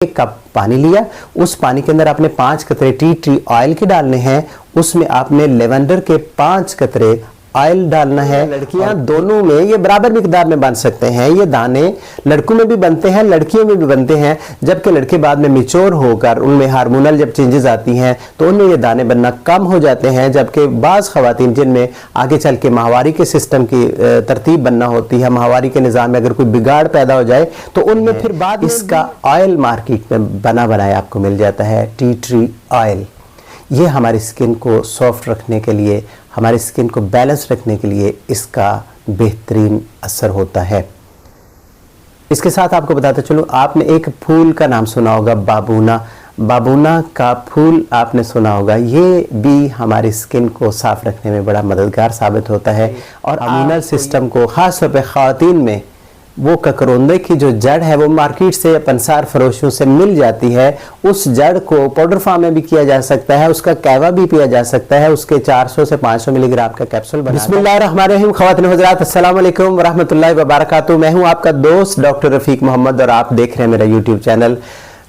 एक कप पानी लिया, उस पानी के अंदर आपने 5 कतरे टी ट्री ऑयल के डालने हैं। उसमें आपने लेवेंडर के 5 कतरे ऑयल डालना है। लड़कियां दोनों में ये बराबर मिकदार में बन सकते हैं। ये दाने लड़कों में भी बनते हैं, लड़कियों में भी बनते हैं, जबकि लड़के बाद में मैच्योर होकर उनमें हार्मोनल जब चेंजेस आती हैं तो उनमें ये दाने बनना कम हो जाते हैं। जबकि बाज़ ख़वातीन जिनमें आगे चल के माहवारी के सिस्टम की तरतीब बनना होती है, माहवारी के निज़ाम में अगर कोई बिगाड़ पैदा हो जाए तो उनमें फिर बाद इसका ऑयल मार्केट में बना बनाया आपको मिल जाता है, टी ट्री ऑयल। ये हमारी स्किन को सॉफ्ट रखने के लिए, हमारी स्किन को बैलेंस रखने के लिए इसका बेहतरीन असर होता है। इसके साथ आपको बताते चलूँ, आपने एक फूल का नाम सुना होगा, बाबूना। बाबूना का फूल आपने सुना होगा। ये भी हमारी स्किन को साफ रखने में बड़ा मददगार साबित होता है और इम्यूनल सिस्टम को, ख़ास तौर पर ख़वातीन में वो ककरोंदे की जो जड़ है वो मार्केट से या पंसार फरोशों से मिल जाती है। उस जड़ को पाउडर फॉर्म में भी किया जा सकता है, उसका कहवा भी पिया जा सकता है, उसके 400 से 500 मिलीग्राम का कैप्सूल बना। बिस्मिल्लाहिर्रहमानिर्रहीम। ख़वातीन व हज़रात, अस्सलाम वालेकुम व रहमतुल्लाहि व बरकातहू। मैं हूँ आपका दोस्त डॉक्टर रफ़ीक मोहम्मद और आप देख रहे हैं मेरा यूट्यूब चैनल।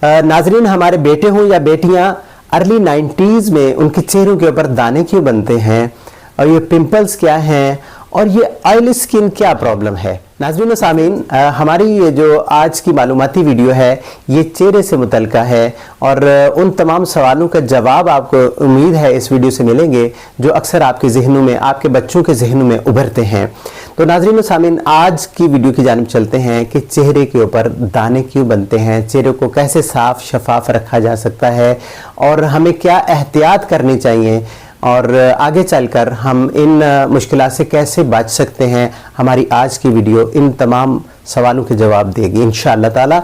नाजरीन, हमारे बेटे हों या बेटियाँ, अर्ली 90s में उनके चेहरों के ऊपर दाने क्यों बनते हैं और ये पिंपल्स क्या हैं और ये ऑयली स्किन क्या प्रॉब्लम है। नाज़रीन व सामीन, हमारी ये जो आज की मालूमाती वीडियो है ये चेहरे से मुतल्लिका है और उन तमाम सवालों का जवाब आपको उम्मीद है इस वीडियो से मिलेंगे जो अक्सर आपके जहनों में, आपके बच्चों के जहनों में उभरते हैं। तो नाज़रीन व सामीन, आज की वीडियो की जानिब चलते हैं कि चेहरे के ऊपर दाने क्यों बनते हैं, चेहरे को कैसे साफ शफाफ रखा जा सकता है और हमें क्या एहतियात करनी चाहिए और आगे चलकर हम इन मुश्किलात से कैसे बच सकते हैं। हमारी आज की वीडियो इन तमाम सवालों के जवाब देगी इंशाअल्लाह ताला।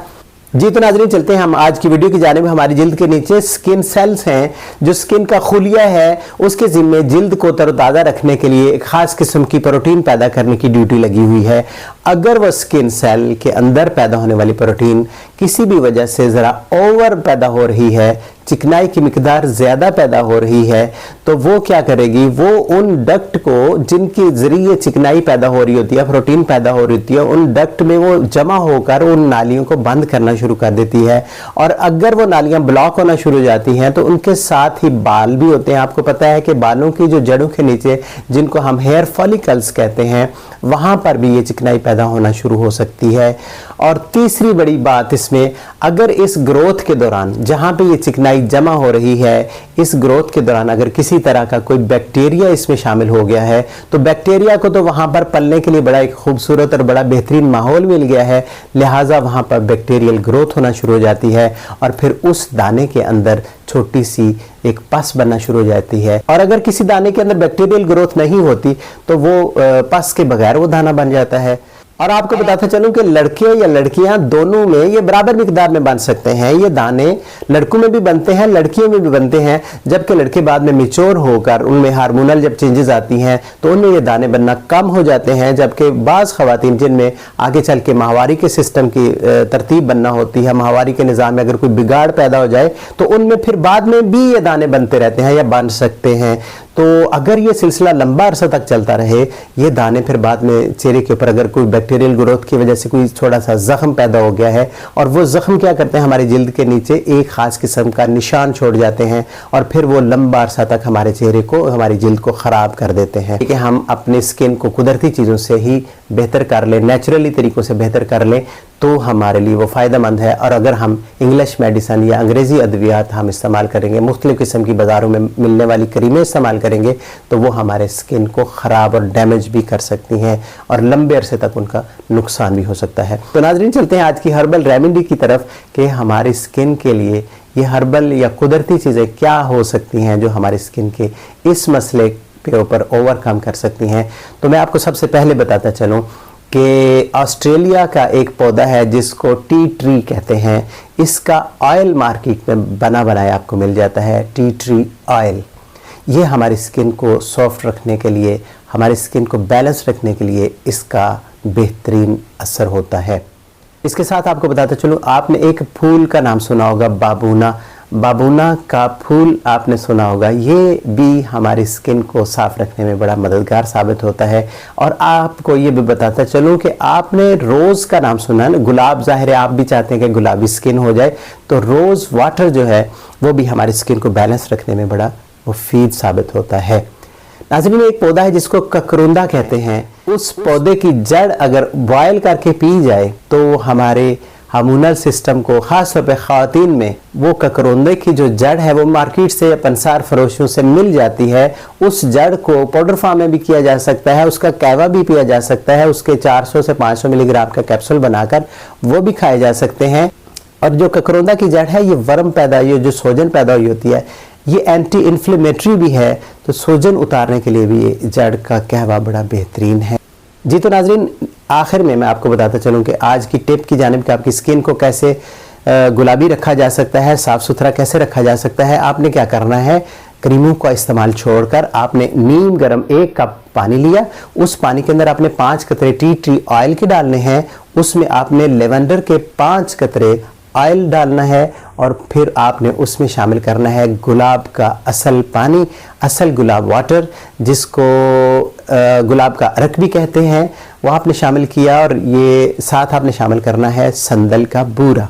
जी तो नाज़रीन, चलते हैं हम आज की वीडियो की जानिब। हमारी जिल्द के नीचे स्किन सेल्स हैं, जो स्किन का खुलिया है उसके ज़िम्मे जिल्द को तरोताज़ा रखने के लिए एक ख़ास किस्म की प्रोटीन पैदा करने की ड्यूटी लगी हुई है। अगर वह स्किन सेल के अंदर पैदा होने वाली प्रोटीन किसी भी वजह से ज़रा ओवर पैदा हो रही है, चिकनाई की मिकदार ज़्यादा पैदा हो रही है, तो वो क्या करेगी, वो उन डक्ट को जिनके ज़रिए चिकनाई पैदा हो रही होती है, प्रोटीन पैदा हो रही होती है, उन डक्ट में वो जमा होकर उन नालियों को बंद करना शुरू कर देती है। और अगर वो नालियाँ ब्लॉक होना शुरू हो जाती हैं तो उनके साथ ही बाल भी होते हैं। आपको पता है कि बालों की जो जड़ों के नीचे, जिनको हम हेयर फॉलिकल्स कहते हैं, वहाँ पर भी ये चिकनाई पैदा होना शुरू हो सकती है। और तीसरी बड़ी बात इसमें, अगर इस ग्रोथ के दौरान जहाँ पे ये चिकनाई जमा हो रही है, इस ग्रोथ के दौरान अगर किसी तरह का कोई बैक्टीरिया इसमें शामिल हो गया है तो बैक्टीरिया को तो वहाँ पर पलने के लिए बड़ा एक खूबसूरत और बड़ा बेहतरीन माहौल मिल गया है, लिहाजा वहाँ पर बैक्टीरियल ग्रोथ होना शुरू हो जाती है और फिर उस दाने के अंदर छोटी सी एक पस बनना शुरू हो जाती है। और अगर किसी दाने के अंदर बैक्टीरियल ग्रोथ नहीं होती तो वो पस के बगैर वो दाना बन जाता है। और आपको बताते चलूं कि लड़के या लड़कियां दोनों में ये बराबर मिकदार में बन सकते हैं। ये दाने लड़कों में भी बनते हैं, लड़कियों में भी बनते हैं, जबकि लड़के बाद में मैच्योर होकर उनमें हार्मोनल जब चेंजेस आती हैं तो उनमें ये दाने बनना कम हो जाते हैं। जबकि बाज़ ख़वातीन जिनमें आगे चल के माहवारी के सिस्टम की तरतीब बनना होती है, माहवारी के निज़ाम में अगर कोई बिगाड़ पैदा हो जाए तो उनमें फिर बाद में भी ये दाने बनते रहते हैं या बन सकते हैं। तो अगर ये सिलसिला लंबा अरसा तक चलता रहे, ये दाने फिर बाद में चेहरे के ऊपर अगर कोई बैक्टीरियल ग्रोथ की वजह से कोई थोड़ा सा जख्म पैदा हो गया है, और वो जख्म क्या करते हैं, हमारी जिल्द के नीचे एक खास किस्म का निशान छोड़ जाते हैं और फिर वो लंबा अरसा तक हमारे चेहरे को, हमारी जिल्द को ख़राब कर देते हैं। कि हम अपनी स्किन को कुदरती चीज़ों से ही बेहतर कर लें, नेचुरली तरीक़ों से बेहतर कर लें तो हमारे लिए वो फ़ायदेमंद है। और अगर हम इंग्लिश मेडिसन या अंग्रेज़ी अद्वियात हम इस्तेमाल करेंगे, मुख्तलिफ़ किस्म की बाज़ारों में मिलने वाली क्रीमें इस्तेमाल करेंगे तो वो हमारे स्किन को ख़राब और डैमेज भी कर सकती हैं और लंबे अरसे तक उनका नुकसान भी हो सकता है। तो नाज़रीन, चलते हैं आज की हर्बल रेमेडी की तरफ कि हमारी स्किन के लिए ये हर्बल या कुदरती चीज़ें क्या हो सकती हैं जो हमारी स्किन के इस मसले के ऊपर ओवरकम कर सकती हैं। तो मैं आपको सबसे पहले बताता चलूँ कि ऑस्ट्रेलिया का एक पौधा है जिसको टी ट्री कहते हैं। इसका ऑयल मार्केट में बना बनाया आपको मिल जाता है, टी ट्री ऑयल। ये हमारी स्किन को सॉफ्ट रखने के लिए, हमारी स्किन को बैलेंस रखने के लिए इसका बेहतरीन असर होता है। इसके साथ आपको बताते चलूँ, आपने एक फूल का नाम सुना होगा, बाबूना। बाबूना का फूल आपने सुना होगा, ये भी हमारी स्किन को साफ रखने में बड़ा मददगार साबित होता है। और आपको ये भी बताता चलूँ कि आपने रोज़ का नाम सुना है ना, गुलाब, ज़ाहिर है आप भी चाहते हैं कि गुलाबी स्किन हो जाए, तो रोज़ वाटर जो है वो भी हमारी स्किन को बैलेंस रखने में बड़ा मुफीद साबित होता है। नाज़रीन, एक पौधा है जिसको ककरुंदा कहते हैं, उस पौधे की जड़ अगर बॉयल करके पी जाए तो हमारे हार्मोनल सिस्टम को, खास तौर पे ख़वातीन में, वो ककरुंदे की जो जड़ है वो मार्केट से या पंसार फरोशियों से मिल जाती है। उस जड़ को पाउडर फॉर्म में भी किया जा सकता है, उसका कहवा भी पिया जा सकता है, उसके 400 से 500 मिलीग्राम का कैप्सूल बनाकर वो भी खाए जा सकते हैं। और जो ककरुंदा की जड़ है, ये वर्म पैदा, ये जो सूजन पैदा हुई होती है, ये एंटी इन्फ्लेमेटरी भी है, तो सूजन उतारने के लिए भी ये जड़ का कहवा बड़ा बेहतरीन है। जी तो नाज़रीन, आखिर में मैं आपको बताता चलूँ कि आज की टिप की जानिब कि आपकी स्किन को कैसे गुलाबी रखा जा सकता है, साफ़ सुथरा कैसे रखा जा सकता है। आपने क्या करना है, क्रीमों का इस्तेमाल छोड़कर आपने नीम गर्म 1 कप पानी लिया, उस पानी के अंदर आपने 5 कतरे टी ट्री ऑयल के डालने हैं, उसमें आपने लेवेंडर के 5 कतरे ऑयल डालना है, और फिर आपने उसमें शामिल करना है गुलाब का असल पानी, असल गुलाब वाटर, जिसको गुलाब का अरक भी कहते हैं, वो आपने शामिल किया। और ये साथ आपने शामिल करना है संदल का बूरा,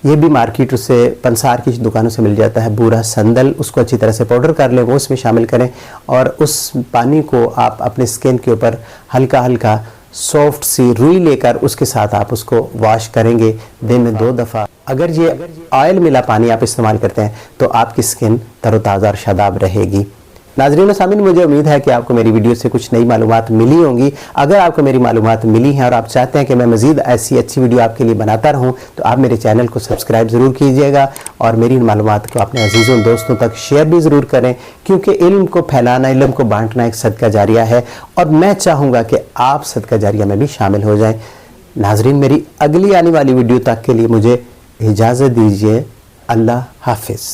ये भी मार्केट से, पंसार की दुकानों से मिल जाता है बूरा संदल, उसको अच्छी तरह से पाउडर कर लें, वो उसमें शामिल करें, और उस पानी को आप अपने स्किन के ऊपर हल्का हल्का सॉफ्ट सी रुई लेकर उसके साथ आप उसको वॉश करेंगे दिन में 2 दफ़ा। अगर ये ऑयल मिला पानी आप इस्तेमाल करते हैं तो आपकी स्किन तरोताज़ा और शादाब रहेगी। नाज़रीन सामीन, मुझे उम्मीद है कि आपको मेरी वीडियो से कुछ नई मालूमात मिली होंगी। अगर आपको मेरी मालूमात मिली हैं और आप चाहते हैं कि मैं मज़ीद ऐसी अच्छी वीडियो आपके लिए बनाता रहूं, तो आप मेरे चैनल को सब्सक्राइब ज़रूर कीजिएगा और मेरी इन मालूमात को अपने अजीज़ों दोस्तों तक शेयर भी ज़रूर करें, क्योंकि इल्म को फैलाना, इल्म को बांटना एक सदका जारिया है, और मैं चाहूँगा कि आप सदका जारिया में भी शामिल हो जाएँ। नाज़रीन, मेरी अगली आने वाली वीडियो तक के लिए मुझे इजाज़त दीजिए। अल्लाह हाफिज़।